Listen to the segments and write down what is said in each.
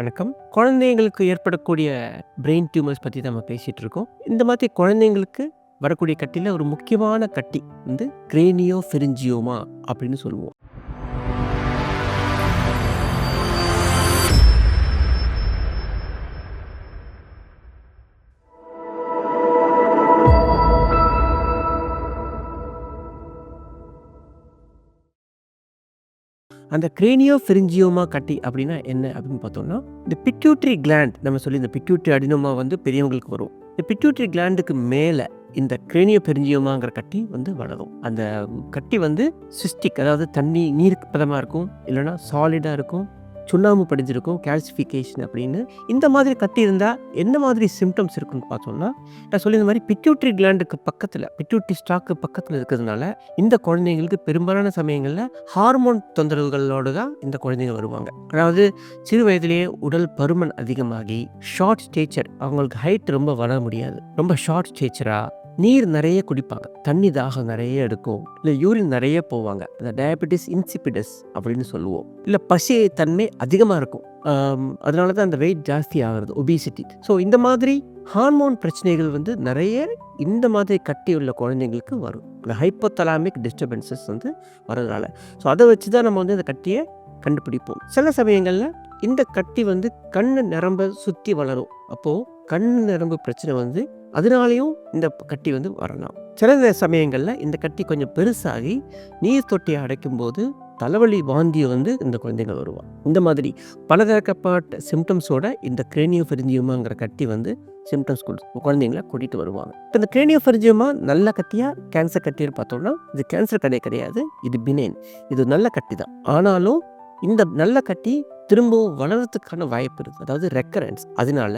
வணக்கம். குழந்தைங்களுக்கு ஏற்படக்கூடிய பிரெயின் டியூமர்ஸ் பத்தி நம்ம பேசிட்டு இருக்கோம். இந்த மாதிரி குழந்தைங்களுக்கு வரக்கூடிய கட்டில ஒரு முக்கியமான கட்டி வந்து கிரேனியோஃபெரிஞ்சியோமா அப்படின்னு சொல்லுவோம். அந்த கிரேனியோஃபெரிஞ்சியோமா கட்டி அப்படின்னா என்ன அப்படின்னு பார்த்தோம்னா, இந்த பிட்யூட்டரி கிளாண்ட் நம்ம சொல்லி இந்த பிட்யூட்டரி அடினோமா வந்து பெரியவங்களுக்கு வரும். இந்த பிட்யூட்டரி கிளாண்டுக்கு மேலே இந்த கிரேனியோஃபெரிஞ்சியோமாங்கிற கட்டி வந்து வளரும். அந்த கட்டி வந்து சிஸ்டிக், அதாவது தண்ணி நீருக்கு பதமாக இருக்கும், இல்லைன்னா சாலிடாக இருக்கும், சுண்ணாம்பு படிஞ்சிருக்கும், கால்சிஃபிகேஷன் அப்படின்னு. இந்த மாதிரி கட்டி இருந்தால் என்ன மாதிரி சிம்டம்ஸ் இருக்குன்னு பார்த்தோம்னா, நான் சொல்லியிருந்த மாதிரி பிட்யூட்டரி கிளாண்டுக்கு பக்கத்தில், பிட்யூட்டரி ஸ்டாக்கு பக்கத்தில் இருக்கிறதுனால இந்த குழந்தைங்களுக்கு பெரும்பாலான சமயங்களில் ஹார்மோன் தொந்தரவுகளோடு தான் இந்த குழந்தைங்க வருவாங்க. அதாவது சிறு வயதிலேயே உடல் பருமன் அதிகமாகி ஷார்ட் ஸ்டேச்சர், அவங்களுக்கு ஹைட் ரொம்ப வளர முடியாது, ரொம்ப ஷார்ட் ஸ்டேச்சராக, நீர் நிறைய குடிப்பாங்க, தண்ணி தாகம் நிறைய எடுக்கும், இல்லை யூரின் நிறைய போவாங்க, அந்த டயபெட்டிஸ் இன்சிபிடஸ் அப்படின்னு சொல்லுவோம். இல்லை பசி தன்மை அதிகமாக இருக்கும், அதனால தான் அந்த வெயிட் ஜாஸ்தி ஆகிறது, ஒபிசிட்டி. ஸோ இந்த மாதிரி ஹார்மோன் பிரச்சனைகள் வந்து நிறைய இந்த மாதிரி கட்டி உள்ள குழந்தைங்களுக்கு வரும். இந்த ஹைப்போதலாமிக் டிஸ்டர்பன்சஸ் வந்து வரதுனால. ஸோ அதை வச்சு தான் நம்ம வந்து அந்த கட்டியை கண்டுபிடிப்போம். சில சமயங்களில் இந்த கட்டி வந்து கண்ணு நரம்பை சுற்றி வளரும். அப்போது கண் நரம்பு பிரச்சனை வந்து அதனாலையும் இந்த கட்டி வந்து வரலாம். சில சமயங்களில் இந்த கட்டி கொஞ்சம் பெருசாகி நீர் தொட்டியை அடைக்கும்போது தலைவலி வாந்தியை வந்து இந்த குழந்தைங்க வருவாங்க. இந்த மாதிரி பலதரப்பட்ட சிம்டம்ஸோட இந்த கிரேனியோஃபெரிஞ்சியோமாங்கிற கட்டி வந்து சிம்டம்ஸ் குழந்தைங்களை கூட்டிகிட்டு வருவாங்க. இப்போ இந்த கிரேனியோஃபெரிஞ்சியோமா நல்ல கட்டியாக கேன்சர் கட்டின்னு பார்த்தோம்னா, இது கேன்சர் கிடையாது, இது பினேன், இது நல்ல கட்டி தான். ஆனாலும் இந்த நல்ல கட்டி திரும்பவும் வளர்கிறதுக்கான வாய்ப்பு இருக்குது, அதாவது ரெக்கரன்ஸ். அதனால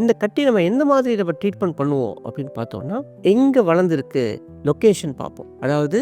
இந்த கட்டி நம்ம எந்த மாதிரி நம்ம ட்ரீட்மெண்ட் பண்ணுவோம் அப்படின்னு பார்த்தோம்னா, எங்கே வளர்ந்துருக்கு லொக்கேஷன் பார்ப்போம். அதாவது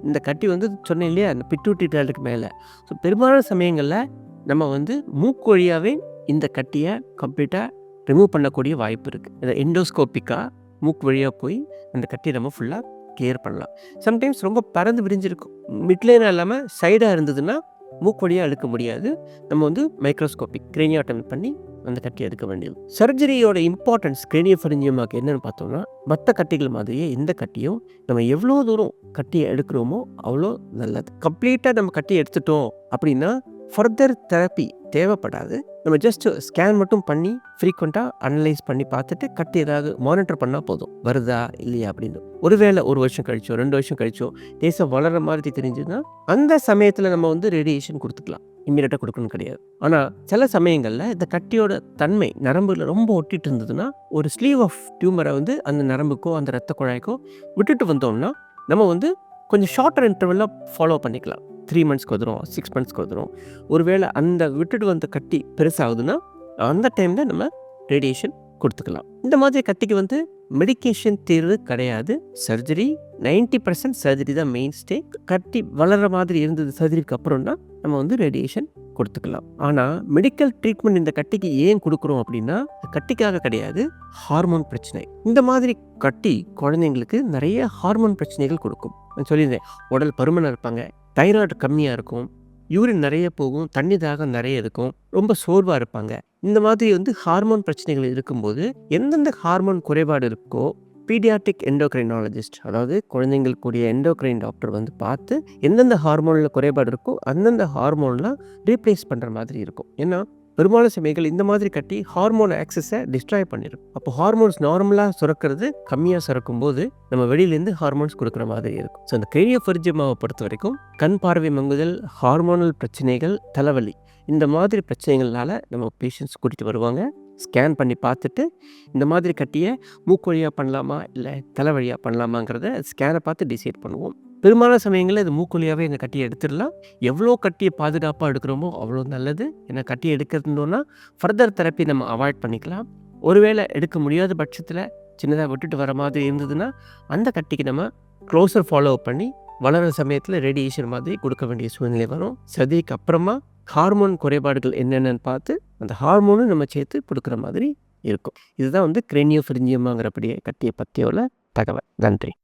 இந்த கட்டி வந்து சொன்னேன் இல்லையா, அந்த பிட்யூட்டரி கிளாண்டுக்கு மேலே. ஸோ பெரும்பாலான சமயங்களில் நம்ம வந்து மூக்கு வழியாகவே இந்த கட்டியை கம்ப்ளீட்டாக ரிமூவ் பண்ணக்கூடிய வாய்ப்பு இருக்குது. இந்த எண்டோஸ்கோப்பிக்காக மூக்கு வழியாக போய் அந்த கட்டியை நம்ம ஃபுல்லாக கிளியர் பண்ணலாம். சம்டைம்ஸ் ரொம்ப பறந்து விரிஞ்சிருக்கும், மிட்லேனா இல்லாமல் சைடாக இருந்ததுன்னா மூக்கு வழியாக எடுக்க முடியாது. நம்ம வந்து மைக்ரோஸ்கோபிக் கிரேனியோடமி பண்ணி அந்த கட்டி எடுக்க வேண்டியது. சர்ஜரியோட இம்பார்ட்டன்ஸ் கிரேனியோஃபெரிஞ்சியோமாக்கு என்னன்னு பார்த்தோம்னா, மற்ற கட்டிகள் மாதிரியே இந்த கட்டியும் நம்ம எவ்வளோ தூரம் கட்டியை எடுக்கிறோமோ அவ்வளோ நல்லது. கம்ப்ளீட்டாக நம்ம கட்டியை எடுத்துட்டோம் அப்படின்னா ஃபர்தர் தெரப்பி தேவைப்படாது. நம்ம ஜஸ்ட் ஸ்கேன் மட்டும் பண்ணி ஃப்ரீக்வெண்ட்டாக அனலைஸ் பண்ணி பார்த்துட்டு கட்டி ஏதாவது மானிட்டர் பண்ணால் போதும், வருதா இல்லையா அப்படின்னு. ஒருவேளை 1 வருஷம் கழிச்சோ 2 வருஷம் கழிச்சோ தேசம் வளர மாதிரி தெரிஞ்சுன்னா அந்த சமயத்தில் நம்ம வந்து ரேடியேஷன் கொடுத்துக்கலாம், இம்மீடியட்டாக கொடுக்கணும் கிடையாது. ஆனால் சில சமயங்களில் இந்த கட்டியோட தன்மை நரம்புல ரொம்ப ஒட்டிட்டு இருந்ததுன்னா, ஒரு ஸ்லீவ் ஆஃப் டியூமரை வந்து அந்த நரம்புக்கோ அந்த ரத்த குழாய்க்கோ விட்டுட்டு வந்தோம்னா நம்ம வந்து கொஞ்சம் ஷார்ட்டர் இன்டர்வலில் ஃபாலோ பண்ணிக்கலாம். 3 மந்த்ஸ்க்கு வந்துடும், 6 மந்த்ஸ்க்கு வந்துடும். ஒருவேளை அந்த விட்டுட்டு வந்த கட்டி பெருசாகுதுன்னா அந்த டைமில் நம்ம ரேடியேஷன் கொடுத்துக்கலாம். இந்த மாதிரி கட்டிக்கு வந்து மெடிக்கேஷன் தீர்வு கிடையாது. சர்ஜரி 90% சர்ஜரி தான் மெயின் ஸ்டே. கட்டி வளர்கிற மாதிரி இருந்தது சர்ஜரிக்கு அப்புறம்னா நம்ம வந்து ரேடியேஷன் கொடுத்துக்கலாம். ஆனால் மெடிக்கல் ட்ரீட்மெண்ட் இந்த கட்டிக்கு ஏன் கொடுக்குறோம் அப்படின்னா, கட்டிக்காக கிடையாது, ஹார்மோன் பிரச்சனை. இந்த மாதிரி கட்டி குழந்தைங்களுக்கு நிறைய ஹார்மோன் பிரச்சனைகள் கொடுக்கும். நான் சொல்லியிருந்தேன், உடல் பருமனாக இருப்பாங்க, தைராய்டு கம்மியாக இருக்கும், யூரின் நிறைய போகும், தண்ணி தாகம் நிறைய இருக்கும், ரொம்ப சோர்வாக இருப்பாங்க. இந்த மாதிரி வந்து ஹார்மோன் பிரச்சனைகள் இருக்கும்போது எந்தெந்த ஹார்மோன் குறைபாடு இருக்கோ பீடியாட்ரிக் எண்டோக்ரைனாலஜிஸ்ட், அதாவது குழந்தைங்களுக்குரிய எண்டோக்ரைன் டாக்டர் வந்து பார்த்து எந்தெந்த ஹார்மோனில் குறைபாடு இருக்கோ அந்தந்த ஹார்மோன்லாம் ரீப்ளேஸ் பண்ணுற மாதிரி இருக்கும். ஏன்னா பெரும்பாலான சமயங்கள் இந்த மாதிரி கட்டி ஹார்மோன் ஆக்சஸை டிஸ்ட்ராய் பண்ணிடும். அப்போ ஹார்மோன்ஸ் நார்மலாக சுரக்கிறது கம்மியாக சுரக்கும் போது நம்ம வெளியிலேருந்து ஹார்மோன்ஸ் கொடுக்குற மாதிரி இருக்கும். ஸோ அந்த கிரேனியோஃபெரிஞ்சியோமாவை பொறுத்த வரைக்கும் கண் பார்வை மங்குதல், ஹார்மோனல் பிரச்சனைகள், தலைவலி, இந்த மாதிரி பிரச்சனைகள்னால நம்ம பேஷண்ட்ஸ் கூட்டிகிட்டு வருவாங்க. ஸ்கேன் பண்ணி பார்த்துட்டு இந்த மாதிரி கட்டியை மூக்கு வழியாக பண்ணலாமா இல்லை தலை வழியாக பண்ணலாமாங்கிறத ஸ்கேனை பார்த்து டிசைட் பண்ணுவோம். பெரும்பாலான சமயங்களில் இது மூக்கு வழியாகவே இந்த கட்டியை எடுத்துடலாம். எவ்வளோ கட்டியை பாதுகாப்பாக எடுக்கிறோமோ அவ்வளோ நல்லது. ஏன்னா கட்டியை எடுக்கிறதுனா ஃபர்தர் தெரப்பி நம்ம அவாய்ட் பண்ணிக்கலாம். ஒருவேளை எடுக்க முடியாத பட்சத்தில் சின்னதாக விட்டுட்டு வர மாதிரி இருந்ததுன்னா அந்த கட்டிக்கு நம்ம க்ளோஸர் ஃபாலோ பண்ணி வளர சமயத்தில் ரேடியேஷன் மாதிரி கொடுக்க வேண்டிய சூழ்நிலை வரும். சர்ஜரிக்கு அப்புறமா ஹார்மோன் குறைபாடுகள் என்னென்னு பார்த்து அந்த ஹார்மோனும் நம்ம சேர்த்து கொடுக்குற மாதிரி இருக்கும். இதுதான் வந்து கிரேனியோஃபெரிஞ்சியோமாங்கிற கட்டியை பற்றியோட தகவல். நன்றி.